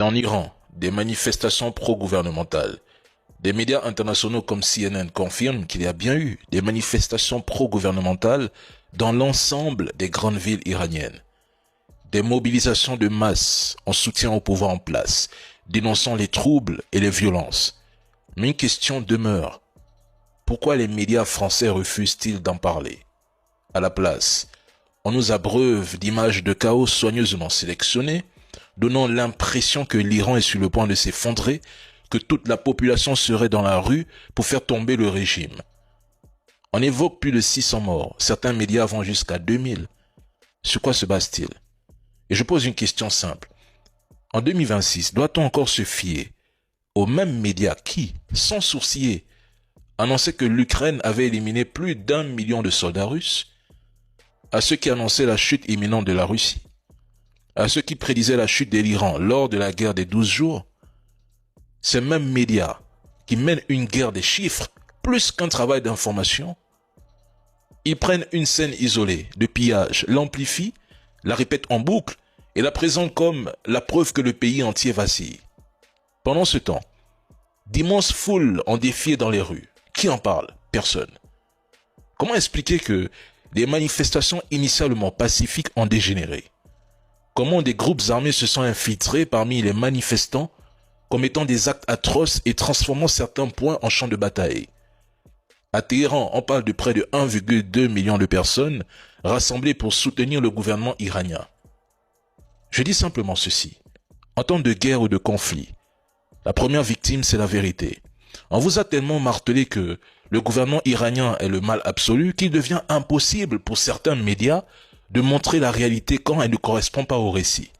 En Iran, des manifestations pro-gouvernementales. Des médias internationaux comme CNN confirment qu'il y a bien eu des manifestations pro-gouvernementales dans l'ensemble des grandes villes iraniennes. Des mobilisations de masse en soutien au pouvoir en place, dénonçant les troubles et les violences. Mais une question demeure. Pourquoi les médias français refusent-ils d'en parler? À la place, on nous abreuve d'images de chaos soigneusement sélectionnées, donnant l'impression que l'Iran est sur le point de s'effondrer, que toute la population serait dans la rue pour faire tomber le régime. On évoque plus de 600 morts, certains médias vont jusqu'à 2000. Sur quoi se base-t-il? Et je pose une question simple. En 2026, doit-on encore se fier aux mêmes médias qui, sans sourciller, annonçaient que l'Ukraine avait éliminé plus d'1 million de soldats russes, à ceux qui annonçaient la chute imminente de la Russie, à ceux qui prédisaient la chute de l'Iran lors de la guerre des 12 jours? Ces mêmes médias qui mènent une guerre des chiffres plus qu'un travail d'information, ils prennent une scène isolée de pillage, l'amplifient, la répètent en boucle et la présentent comme la preuve que le pays entier vacille. Pendant ce temps, d'immenses foules ont défié dans les rues. Qui en parle? Personne. Comment expliquer que des manifestations initialement pacifiques ont dégénéré? Comment des groupes armés se sont infiltrés parmi les manifestants, commettant des actes atroces et transformant certains points en champs de bataille? À Téhéran, on parle de près de 1,2 million de personnes rassemblées pour soutenir le gouvernement iranien. Je dis simplement ceci. En temps de guerre ou de conflit, la première victime, c'est la vérité. On vous a tellement martelé que le gouvernement iranien est le mal absolu qu'il devient impossible pour certains médias de montrer la réalité quand elle ne correspond pas au récit.